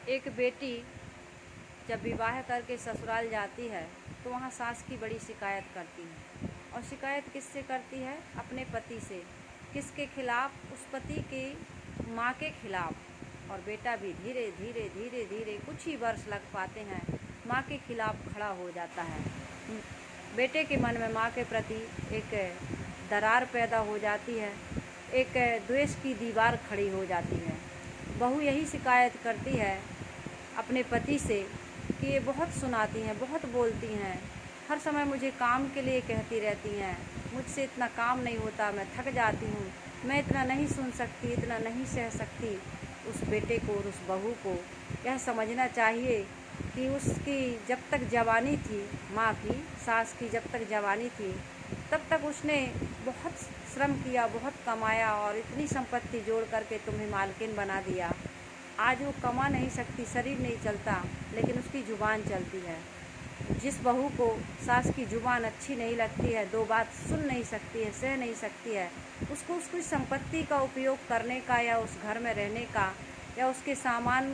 एक बेटी जब विवाह करके ससुराल जाती है तो वहाँ सास की बड़ी शिकायत करती है। और शिकायत किससे करती है? अपने पति से। किसके खिलाफ? उस पति की माँ के खिलाफ। और बेटा भी धीरे धीरे धीरे धीरे कुछ ही वर्ष लग पाते हैं माँ के खिलाफ खड़ा हो जाता है। बेटे के मन में माँ के प्रति एक दरार पैदा हो जाती है, एक द्वेष की दीवार खड़ी हो जाती है। बहू यही शिकायत करती है अपने पति से कि ये बहुत सुनाती हैं, बहुत बोलती हैं, हर समय मुझे काम के लिए कहती रहती हैं, मुझसे इतना काम नहीं होता, मैं थक जाती हूँ, मैं इतना नहीं सुन सकती, इतना नहीं सह सकती। उस बेटे को और उस बहू को यह समझना चाहिए कि उसकी जब तक जवानी थी, माँ की, सास की जब तक जवानी थी, तब तक उसने बहुत श्रम किया, बहुत कमाया और इतनी संपत्ति जोड़ करके तुम्हें मालकिन बना दिया। आज वो कमा नहीं सकती, शरीर नहीं चलता, लेकिन उसकी ज़ुबान चलती है। जिस बहू को सास की ज़ुबान अच्छी नहीं लगती है, दो बात सुन नहीं सकती है, सह नहीं सकती है, उसको उसकी संपत्ति का उपयोग करने का या उस घर में रहने का या उसके सामान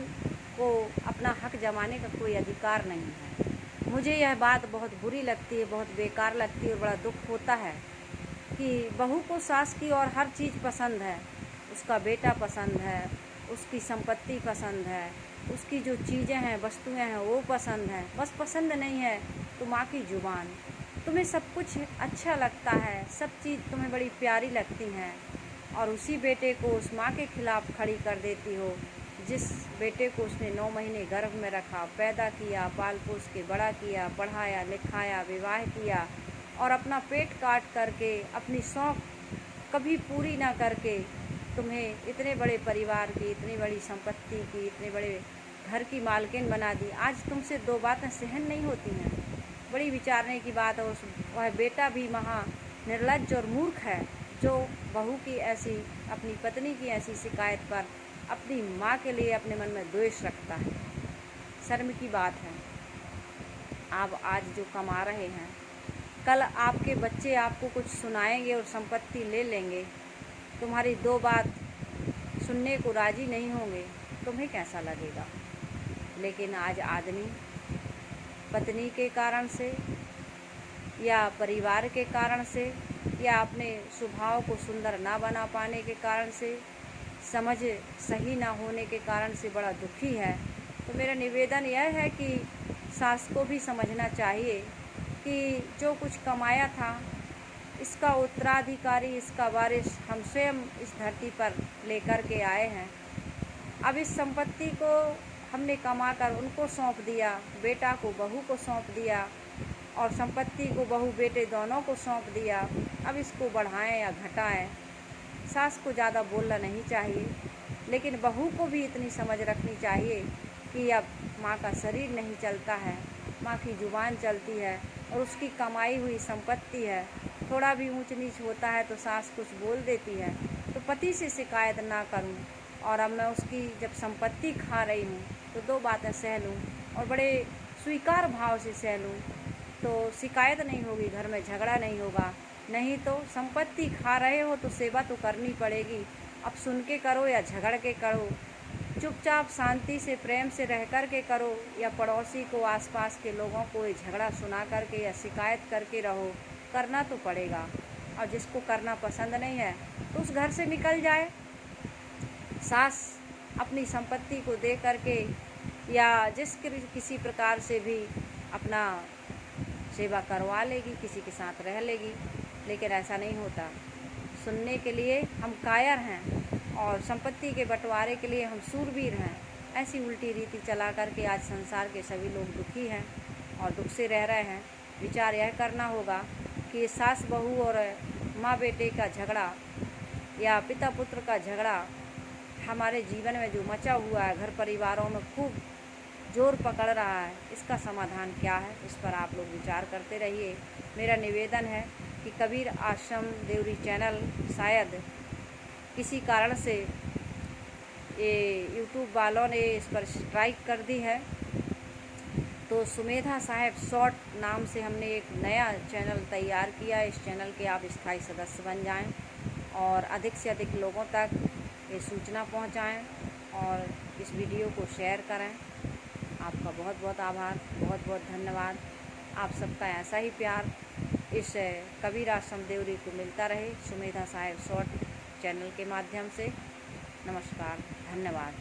को अपना हक जमाने का कोई अधिकार नहीं है। मुझे यह बात बहुत बुरी लगती है, बहुत बेकार लगती है और बड़ा दुख होता है कि बहू को सास की और हर चीज़ पसंद है, उसका बेटा पसंद है, उसकी संपत्ति पसंद है, उसकी जो चीज़ें हैं, वस्तुएं हैं, वो पसंद हैं। बस पसंद नहीं है तो माँ की ज़ुबान। तुम्हें सब कुछ अच्छा लगता है, सब चीज़ तुम्हें बड़ी प्यारी लगती हैं और उसी बेटे को उस माँ के खिलाफ़ खड़ी कर देती हो जिस बेटे को उसने 9 महीने गर्भ में रखा, पैदा किया, पाल पोस के बड़ा किया, पढ़ाया लिखाया, विवाह किया और अपना पेट काट करके अपनी शौक़ कभी पूरी ना करके तुम्हें इतने बड़े परिवार की, इतनी बड़ी संपत्ति की, इतने बड़े घर की मालकिन बना दी। आज तुमसे दो बातें सहन नहीं होती हैं। बड़ी विचारने की बात है। वह बेटा भी महा निर्लज्ज और मूर्ख है जो बहू की ऐसी, अपनी पत्नी की ऐसी शिकायत पर अपनी माँ के लिए अपने मन में द्वेष रखता है। शर्म की बात है। आप आज जो कमा रहे हैं, कल आपके बच्चे आपको कुछ सुनाएंगे और संपत्ति ले लेंगे, तुम्हारी दो बात सुनने को राजी नहीं होंगे, तुम्हें कैसा लगेगा? लेकिन आज आदमी पत्नी के कारण से या परिवार के कारण से या अपने स्वभाव को सुंदर ना बना पाने के कारण से, समझ सही ना होने के कारण से बड़ा दुखी है। तो मेरा निवेदन यह है कि सास को भी समझना चाहिए कि जो कुछ कमाया था, इसका उत्तराधिकारी, इसका वारिस हम स्वयं इस धरती पर लेकर के आए हैं। अब इस संपत्ति को हमने कमाकर उनको सौंप दिया, बेटा को बहू को सौंप दिया और संपत्ति को बहू बेटे दोनों को सौंप दिया। अब इसको बढ़ाएं या घटाएं, सास को ज़्यादा बोलना नहीं चाहिए, लेकिन बहू को भी इतनी समझ रखनी चाहिए कि अब माँ का शरीर नहीं चलता है, माँ की ज़ुबान चलती है और उसकी कमाई हुई संपत्ति है। थोड़ा भी ऊंच नीच होता है तो सास कुछ बोल देती है, तो पति से शिकायत ना करूं और अब मैं उसकी जब संपत्ति खा रही हूँ तो दो बातें सह लूँ और बड़े स्वीकार भाव से सह लूँ, तो शिकायत नहीं होगी, घर में झगड़ा नहीं होगा। नहीं तो संपत्ति खा रहे हो तो सेवा तो करनी पड़ेगी। अब सुन के करो या झगड़ के करो, चुपचाप शांति से प्रेम से रह कर के करो या पड़ोसी को, आसपास के लोगों को झगड़ा सुना करके या शिकायत करके रहो, करना तो पड़ेगा। और जिसको करना पसंद नहीं है तो उस घर से निकल जाए। सास अपनी संपत्ति को दे करके या किसी प्रकार से भी अपना सेवा करवा लेगी, किसी के साथ रह लेगी, लेकिन ऐसा नहीं होता। सुनने के लिए हम कायर हैं और संपत्ति के बंटवारे के लिए हम सूरवीर हैं। ऐसी उल्टी रीति चला करके आज संसार के सभी लोग दुखी हैं और दुख से रह रहे हैं। विचार यह करना होगा कि ये सास बहू और माँ बेटे का झगड़ा या पिता पुत्र का झगड़ा हमारे जीवन में जो मचा हुआ है, घर परिवारों में खूब जोर पकड़ रहा है, इसका समाधान क्या है, इस पर आप लोग विचार करते रहिए। मेरा निवेदन है कि कबीर आश्रम देवरी चैनल शायद किसी कारण से ये यूट्यूब वालों ने इस पर स्ट्राइक कर दी है, तो सुमेधा साहेब शॉर्ट नाम से हमने एक नया चैनल तैयार किया। इस चैनल के आप स्थायी सदस्य बन जाएं और अधिक से अधिक लोगों तक ये सूचना पहुंचाएं और इस वीडियो को शेयर करें। आपका बहुत बहुत आभार, बहुत बहुत धन्यवाद। आप सबका ऐसा ही प्यार इस कबीर आश्रम देवरी को मिलता रहे सुमेधा साहिब शॉर्ट चैनल के माध्यम से। नमस्कार, धन्यवाद।